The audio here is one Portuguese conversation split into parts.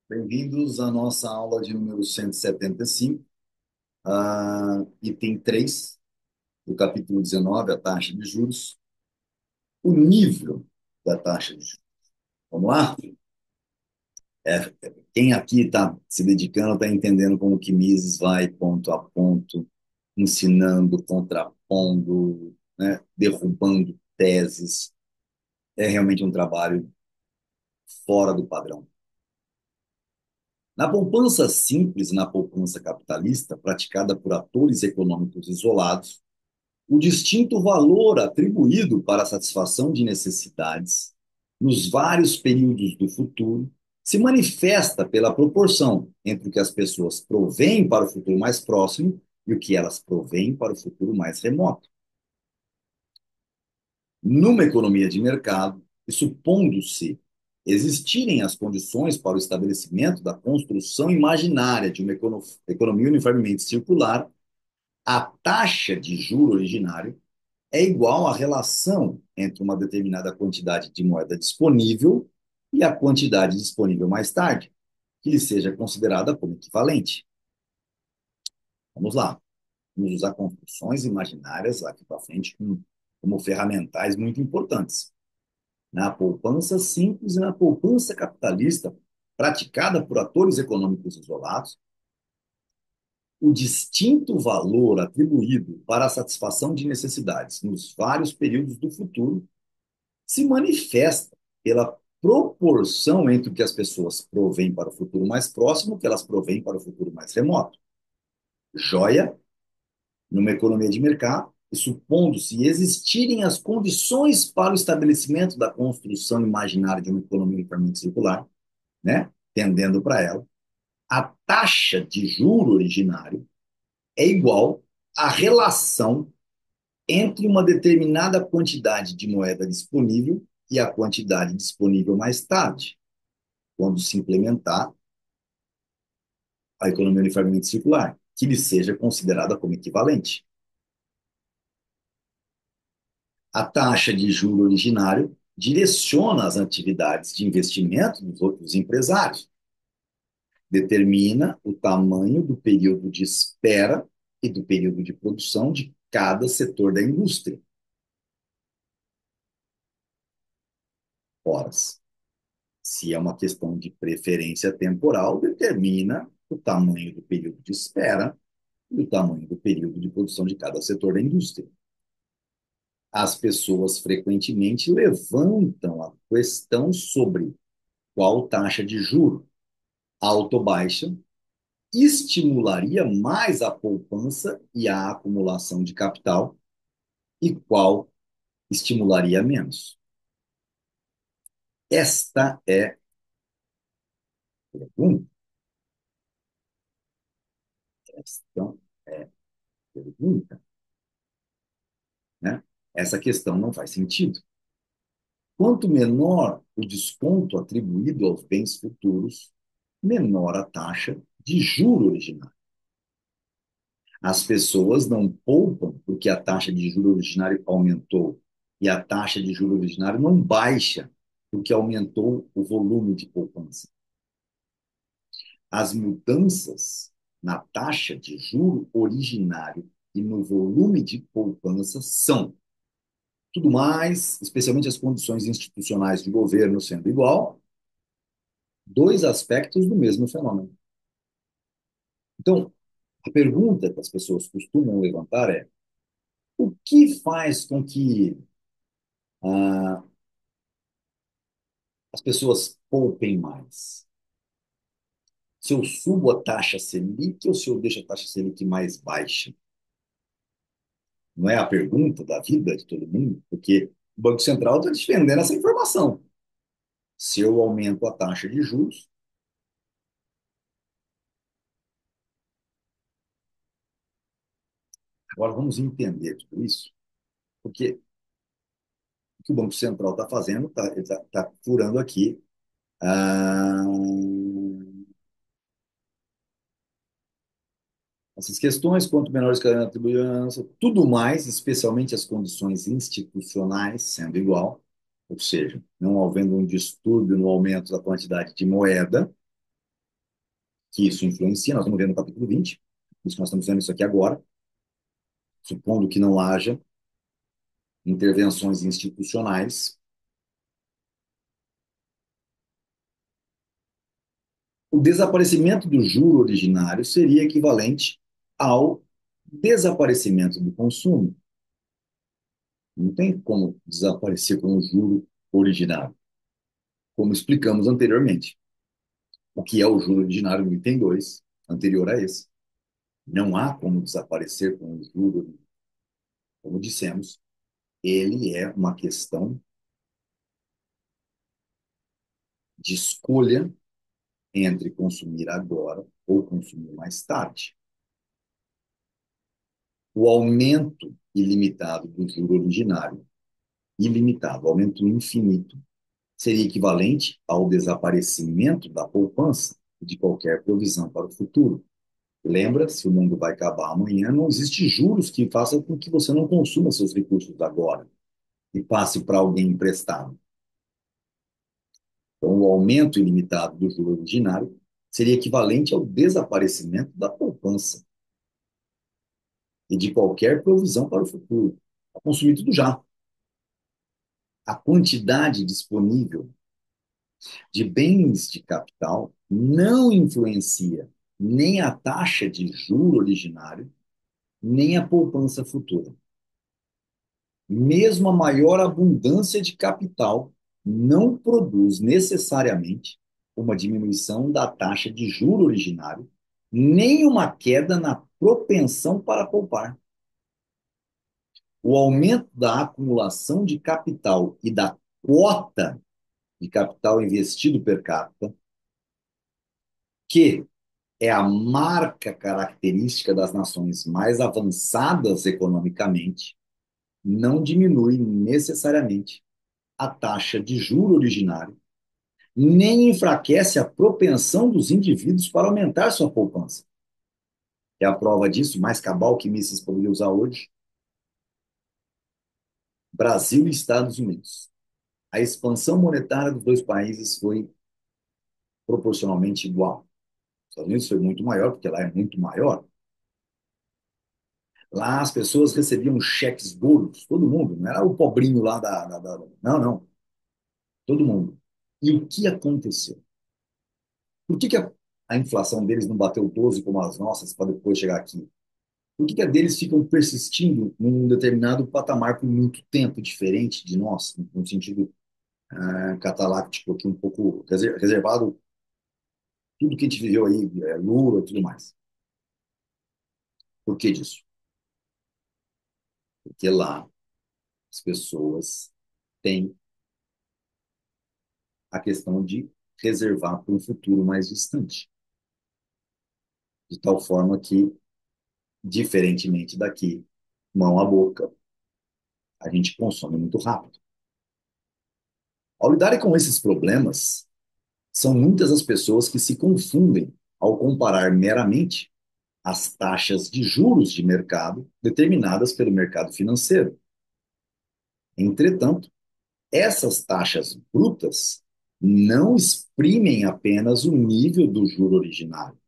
Bem-vindos à nossa aula de número 175, item 3 do capítulo 19, a taxa de juros, o nível da taxa de juros. Vamos lá? É, quem aqui está se dedicando, está entendendo como que Mises vai ponto a ponto, ensinando, contrapondo, né, derrubando teses. É realmente um trabalho fora do padrão. Na poupança simples e na poupança capitalista, praticada por atores econômicos isolados, o distinto valor atribuído para a satisfação de necessidades nos vários períodos do futuro se manifesta pela proporção entre o que as pessoas provêm para o futuro mais próximo e o que elas provêm para o futuro mais remoto. Numa economia de mercado, e supondo-se existirem as condições para o estabelecimento da construção imaginária de uma economia uniformemente circular, a taxa de juro originário é igual à relação entre uma determinada quantidade de moeda disponível e a quantidade disponível mais tarde, que lhe seja considerada como equivalente. Vamos lá. Vamos usar construções imaginárias aqui para frente como ferramentais muito importantes. Na poupança simples e na poupança capitalista, praticada por atores econômicos isolados, o distinto valor atribuído para a satisfação de necessidades nos vários períodos do futuro se manifesta pela proporção entre o que as pessoas provêm para o futuro mais próximo e o que elas provêm para o futuro mais remoto. Joia, numa economia de mercado, e supondo-se existirem as condições para o estabelecimento da construção imaginária de uma economia uniformemente circular, né? Tendendo para ela, a taxa de juro originário é igual à relação entre uma determinada quantidade de moeda disponível e a quantidade disponível mais tarde, quando se implementar a economia uniformemente circular, que lhe seja considerada como equivalente. A taxa de juro originário direciona as atividades de investimento dos outros empresários, determina o tamanho do período de espera e do período de produção de cada setor da indústria. Horas. Se é uma questão de preferência temporal, determina o tamanho do período de espera e o tamanho do período de produção de cada setor da indústria. As pessoas frequentemente levantam a questão sobre qual taxa de juro alta ou baixa estimularia mais a poupança e a acumulação de capital e qual estimularia menos. Esta é a pergunta. Esta é a pergunta, né? Essa questão não faz sentido. Quanto menor o desconto atribuído aos bens futuros, menor a taxa de juro originário. As pessoas não poupam porque a taxa de juro originário aumentou e a taxa de juro originário não baixa porque aumentou o volume de poupança. As mudanças na taxa de juro originário e no volume de poupança são tudo mais, especialmente as condições institucionais de governo sendo igual, dois aspectos do mesmo fenômeno. Então, a pergunta que as pessoas costumam levantar é: o que faz com que ah, as pessoas poupem mais? Se eu subo a taxa Selic ou se eu deixo a taxa Selic mais baixa? Não é a pergunta da vida de todo mundo, porque o Banco Central está defendendo essa informação. Se eu aumento a taxa de juros, agora vamos entender tudo isso, porque o que o Banco Central está fazendo, tá furando aqui ah, essas questões, quanto menores que a atribuição, tudo mais, especialmente as condições institucionais, sendo igual, ou seja, não havendo um distúrbio no aumento da quantidade de moeda, que isso influencia, nós vamos ver no capítulo 20, por isso que nós estamos vendo isso aqui agora, supondo que não haja intervenções institucionais, o desaparecimento do juro originário seria equivalente ao desaparecimento do consumo. Não tem como desaparecer com o juro originário, como explicamos anteriormente. O que é o juro originário no item 2, anterior a esse. Não há como desaparecer com o juro, como dissemos, ele é uma questão de escolha entre consumir agora ou consumir mais tarde. O aumento ilimitado do juro originário, ilimitado, aumento infinito, seria equivalente ao desaparecimento da poupança e de qualquer provisão para o futuro. Lembra, se o mundo vai acabar amanhã, não existe juros que façam com que você não consuma seus recursos agora e passe para alguém emprestado. Então, o aumento ilimitado do juro ordinário seria equivalente ao desaparecimento da poupança e de qualquer provisão para o futuro. A consumir tudo já. A quantidade disponível de bens de capital não influencia nem a taxa de juro originário, nem a poupança futura. Mesmo a maior abundância de capital não produz necessariamente uma diminuição da taxa de juro originário, nem uma queda na propensão para poupar. O aumento da acumulação de capital e da quota de capital investido per capita, que é a marca característica das nações mais avançadas economicamente, não diminui necessariamente a taxa de juro originário, nem enfraquece a propensão dos indivíduos para aumentar sua poupança. É a prova disso, mais cabal que Mises poderia usar hoje, Brasil e Estados Unidos. A expansão monetária dos dois países foi proporcionalmente igual. Os Estados Unidos foi muito maior, porque lá é muito maior. Lá as pessoas recebiam cheques gordos, todo mundo, não era o pobrinho lá Não, não, todo mundo. E o que aconteceu? Por que a inflação deles não bateu 12 como as nossas para depois chegar aqui? Por que a deles ficam persistindo num determinado patamar por muito tempo, diferente de nós, no sentido cataláctico aqui, um pouco reservado, tudo que a gente viveu aí, Lula e tudo mais. Por que disso? Porque lá as pessoas têm a questão de reservar para um futuro mais distante, de tal forma que, diferentemente daqui, mão à boca, a gente consome muito rápido. Ao lidar com esses problemas, são muitas as pessoas que se confundem ao comparar meramente as taxas de juros de mercado determinadas pelo mercado financeiro. Entretanto, essas taxas brutas não exprimem apenas o nível do juro originário.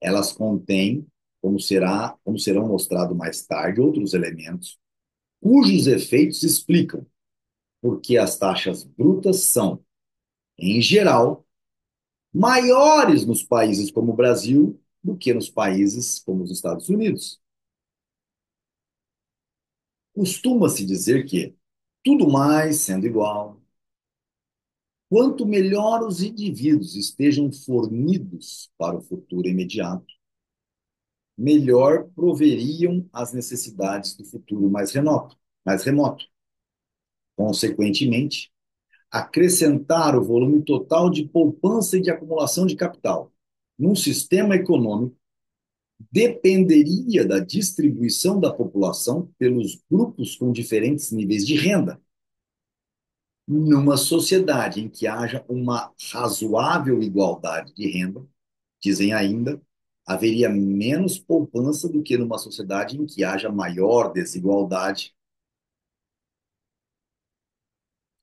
Elas contêm, como serão mostrados mais tarde, outros elementos cujos efeitos explicam por que as taxas brutas são, em geral, maiores nos países como o Brasil do que nos países como os Estados Unidos. Costuma-se dizer que, tudo mais sendo igual, quanto melhor os indivíduos estejam fornidos para o futuro imediato, melhor proveriam as necessidades do futuro mais remoto. Mais remoto. Consequentemente, acrescentar o volume total de poupança e de acumulação de capital num sistema econômico dependeria da distribuição da população pelos grupos com diferentes níveis de renda. Numa sociedade em que haja uma razoável igualdade de renda, dizem ainda, haveria menos poupança do que numa sociedade em que haja maior desigualdade.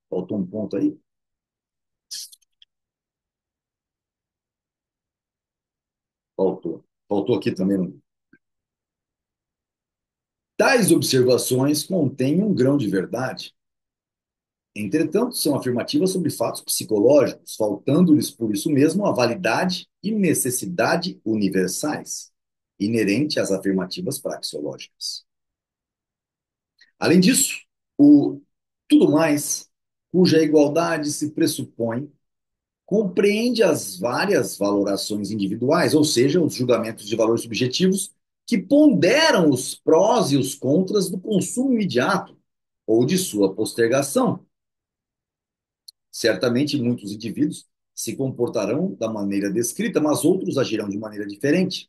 Faltou um ponto aí? Faltou. Faltou aqui também. Tais observações contêm um grão de verdade. Entretanto, são afirmativas sobre fatos psicológicos, faltando-lhes por isso mesmo a validade e necessidade universais, inerente às afirmativas praxeológicas. Além disso, o tudo mais, cuja igualdade se pressupõe, compreende as várias valorações individuais, ou seja, os julgamentos de valores subjetivos, que ponderam os prós e os contras do consumo imediato ou de sua postergação. Certamente, muitos indivíduos se comportarão da maneira descrita, mas outros agirão de maneira diferente.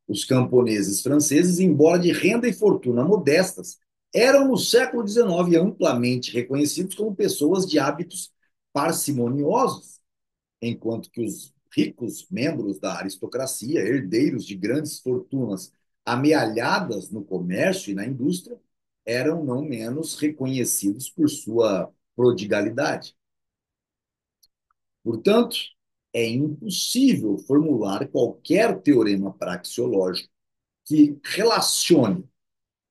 Os camponeses franceses, embora de renda e fortuna modestas, eram no século XIX amplamente reconhecidos como pessoas de hábitos parcimoniosos, enquanto que os ricos membros da aristocracia, herdeiros de grandes fortunas amealhadas no comércio e na indústria, eram não menos reconhecidos por sua prodigalidade. Portanto, é impossível formular qualquer teorema praxeológico que relacione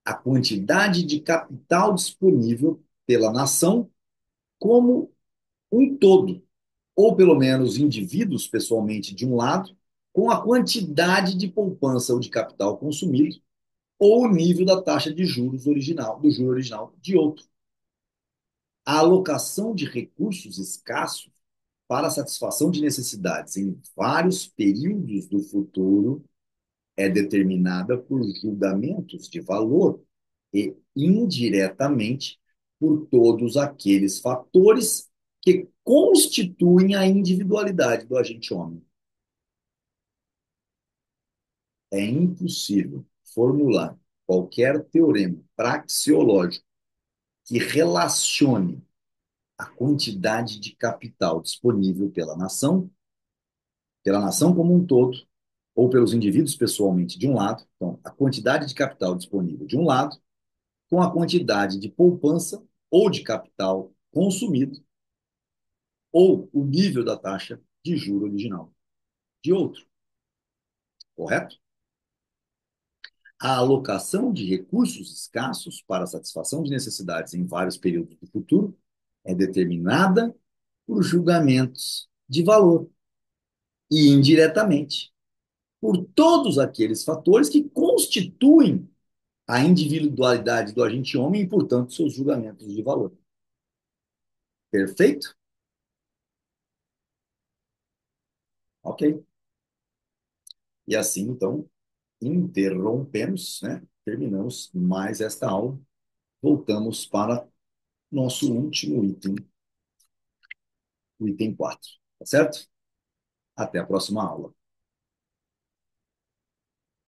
a quantidade de capital disponível pela nação como um todo, ou pelo menos indivíduos pessoalmente de um lado, com a quantidade de poupança ou de capital consumido, ou o nível da taxa de juros original, do juro original de outro. A alocação de recursos escassos para a satisfação de necessidades em vários períodos do futuro é determinada por julgamentos de valor e, indiretamente, por todos aqueles fatores que constituem a individualidade do agente homem. É impossível formular qualquer teorema praxeológico que relacione a quantidade de capital disponível pela nação como um todo, ou pelos indivíduos pessoalmente de um lado, então, a quantidade de capital disponível de um lado, com a quantidade de poupança ou de capital consumido, ou o nível da taxa de juro original de outro, correto? A alocação de recursos escassos para a satisfação de necessidades em vários períodos do futuro é determinada por julgamentos de valor e, indiretamente, por todos aqueles fatores que constituem a individualidade do agente homem e, portanto, seus julgamentos de valor. Perfeito? Ok. E assim, então, interrompemos, né? Terminamos mais esta aula. Voltamos para nosso último item, o item 4. Tá certo? Até a próxima aula.